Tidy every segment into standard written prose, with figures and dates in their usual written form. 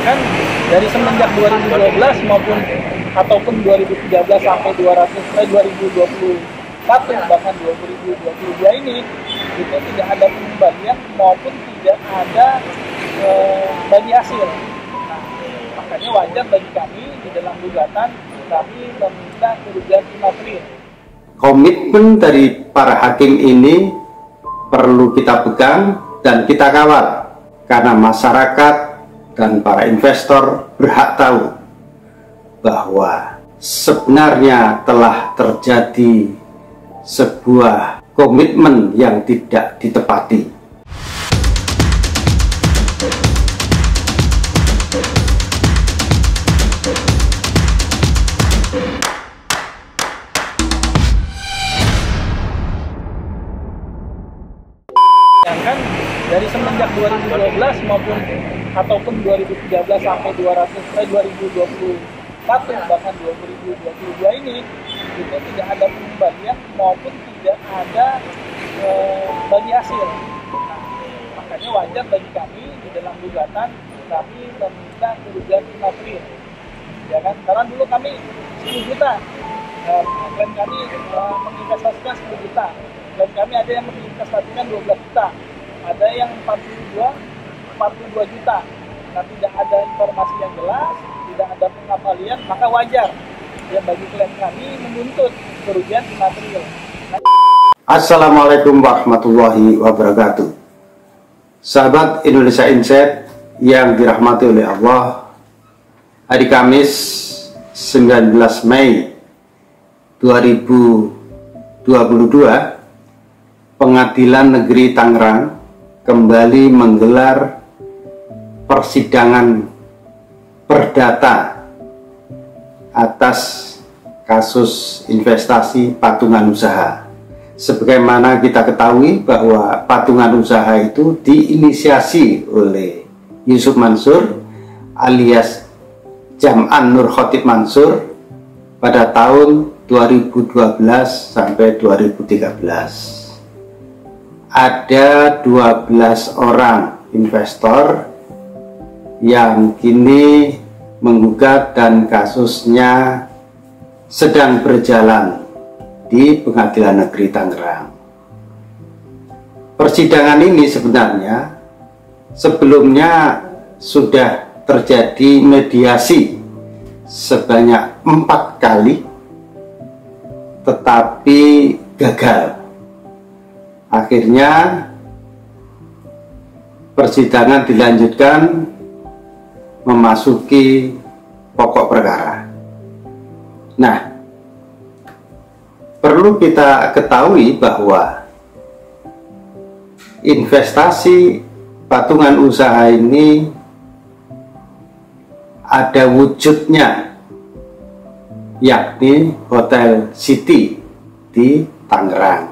Sedangkan dari semenjak 2012 maupun ataupun 2013 sampai 2021 bahkan 2022 ini itu tidak ada pengembalian maupun tidak ada bagi hasil. Nah, makanya wajar bagi kami di dalam gugatan kami meminta kerugian imaterial. Komitmen dari para hakim ini perlu kita pegang dan kita kawal, karena masyarakat dan para investor berhak tahu bahwa sebenarnya telah terjadi sebuah komitmen yang tidak ditepati. Sedangkan dari semenjak 2012 maupun ataupun 2013 sampai 2021 bahkan 2022 ini itu tidak ada pengembalian maupun tidak ada bagi hasil. Nah, makanya wajar bagi kami di dalam gugatan kami meminta kerugian imaterial. Ya kan? Karena dulu kami 10 juta, klien kami menginvestasikan 10 juta. Dan kami ada yang menginvestasikan 12 juta, ada yang 42 juta. Nah, tidak ada informasi yang jelas, tidak ada pengembalian, maka wajar ya bagi klien kami menuntut kerugian imaterial. Assalamualaikum warahmatullahi wabarakatuh. Sahabat Indonesia Insight yang dirahmati oleh Allah, hari Kamis 19 Mei 2022, Pengadilan Negeri Tangerang kembali menggelar persidangan perdata atas kasus investasi patungan usaha. Sebagaimana kita ketahui bahwa patungan usaha itu diinisiasi oleh Yusuf Mansur alias Jam'an Nur Khotib Mansur pada tahun 2012 sampai 2013. Ada 12 orang investor yang kini menggugat dan kasusnya sedang berjalan di Pengadilan Negeri Tangerang. Persidangan ini sebenarnya sebelumnya sudah terjadi mediasi sebanyak 4 kali, tetapi gagal. Akhirnya persidangan dilanjutkan memasuki pokok perkara. Nah, perlu kita ketahui bahwa investasi patungan usaha ini ada wujudnya, yakni Hotel City di Tangerang.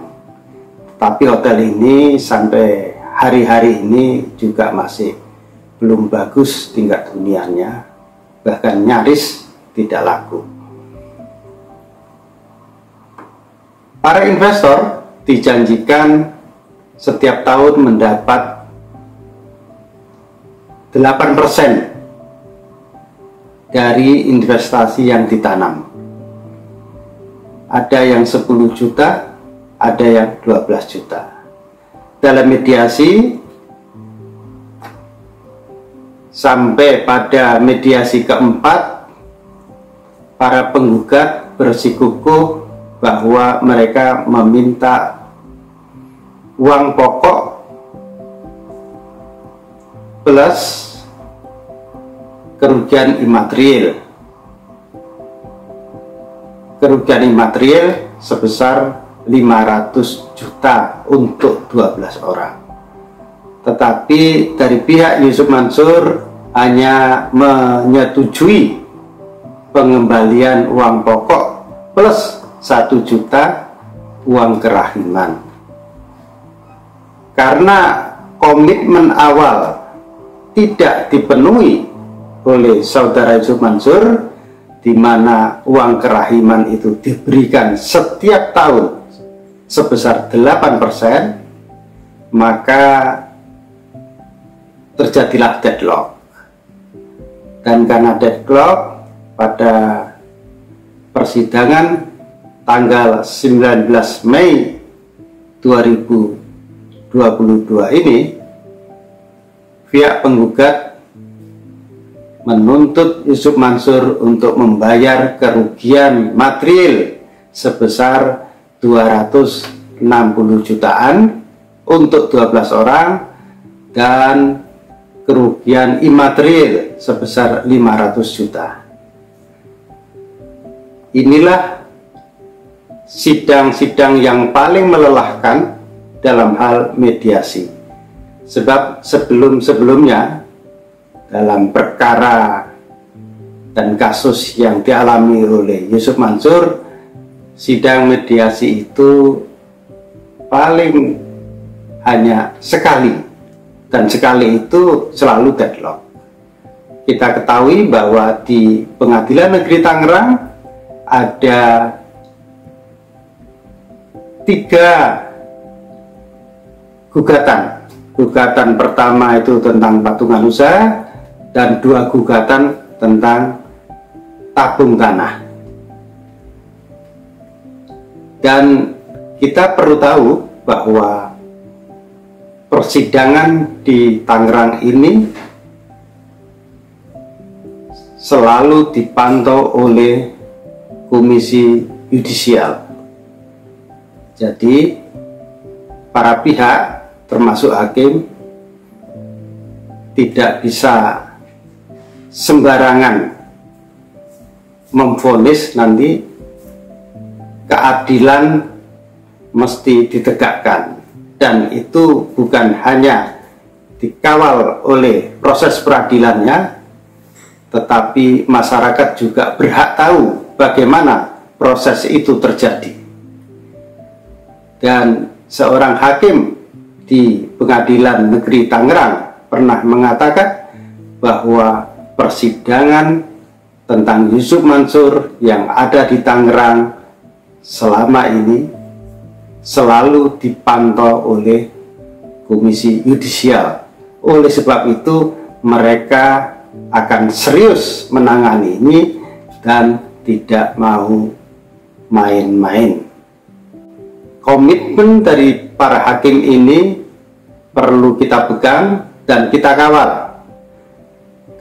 Tapi hotel ini sampai hari-hari ini juga masih belum bagus tingkat huniannya, bahkan nyaris tidak laku. Para investor dijanjikan setiap tahun mendapat 8% dari investasi yang ditanam. Ada yang 10 juta, ada yang 12 juta. Dalam mediasi sampai pada mediasi keempat, para penggugat bersikukuh bahwa mereka meminta uang pokok plus kerugian imaterial. Kerugian imaterial sebesar 500 juta untuk 12 orang. Tetapi dari pihak Yusuf Mansur hanya menyetujui pengembalian uang pokok plus 1 juta uang kerahiman. Karena komitmen awal tidak dipenuhi oleh saudara Yusuf Mansur, di mana uang kerahiman itu diberikan setiap tahun sebesar 8%, maka terjadilah deadlock. Dan karena deadlock pada persidangan tanggal 19 Mei 2022 ini, pihak penggugat menuntut Yusuf Mansur untuk membayar kerugian material sebesar 260 jutaan untuk 12 orang dan kerugian imaterial sebesar 500 juta. Inilah sidang-sidang yang paling melelahkan dalam hal mediasi. Sebab sebelum-sebelumnya dalam perkara dan kasus yang dialami oleh Yusuf Mansur, sidang mediasi itu paling hanya sekali, dan sekali itu selalu deadlock. Kita ketahui bahwa di Pengadilan Negeri Tangerang ada 3 gugatan. Gugatan pertama itu tentang patungan usaha dan 2 gugatan tentang tabung tanah. Dan kita perlu tahu bahwa persidangan di Tangerang ini selalu dipantau oleh Komisi Yudisial. Jadi para pihak termasuk hakim tidak bisa sembarangan memvonis, nanti keadilan mesti ditegakkan, dan itu bukan hanya dikawal oleh proses peradilannya, tetapi masyarakat juga berhak tahu bagaimana proses itu terjadi. Dan seorang hakim di Pengadilan Negeri Tangerang pernah mengatakan bahwa persidangan tentang Yusuf Mansur yang ada di Tangerang selama ini selalu dipantau oleh Komisi Yudisial. Oleh sebab itu mereka akan serius menangani ini dan tidak mau main-main. Komitmen dari para hakim ini perlu kita pegang dan kita kawal,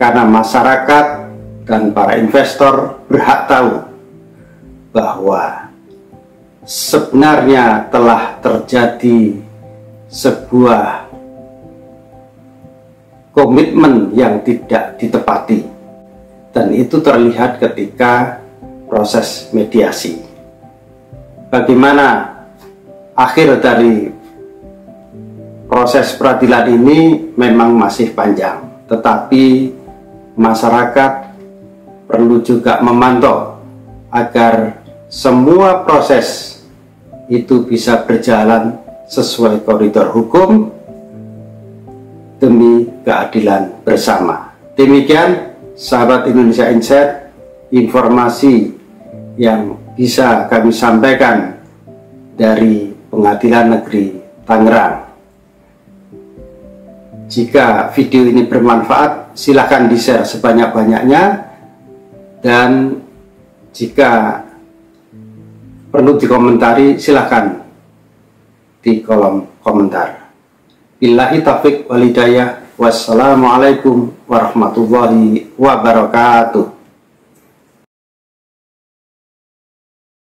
karena masyarakat dan para investor berhak tahu bahwa sebenarnya telah terjadi sebuah komitmen yang tidak ditepati, dan itu terlihat ketika proses mediasi. Bagaimana akhir dari proses peradilan ini memang masih panjang, tetapi masyarakat perlu juga memantau agar semua proses itu bisa berjalan sesuai koridor hukum demi keadilan bersama. Demikian sahabat Indonesia Insight, informasi yang bisa kami sampaikan dari Pengadilan Negeri Tangerang. Jika video ini bermanfaat, silahkan di-share sebanyak-banyaknya, dan jika perlu dikomentari, silahkan di kolom komentar. Billahi taufiq wal hidayah. Wassalamualaikum warahmatullahi wabarakatuh.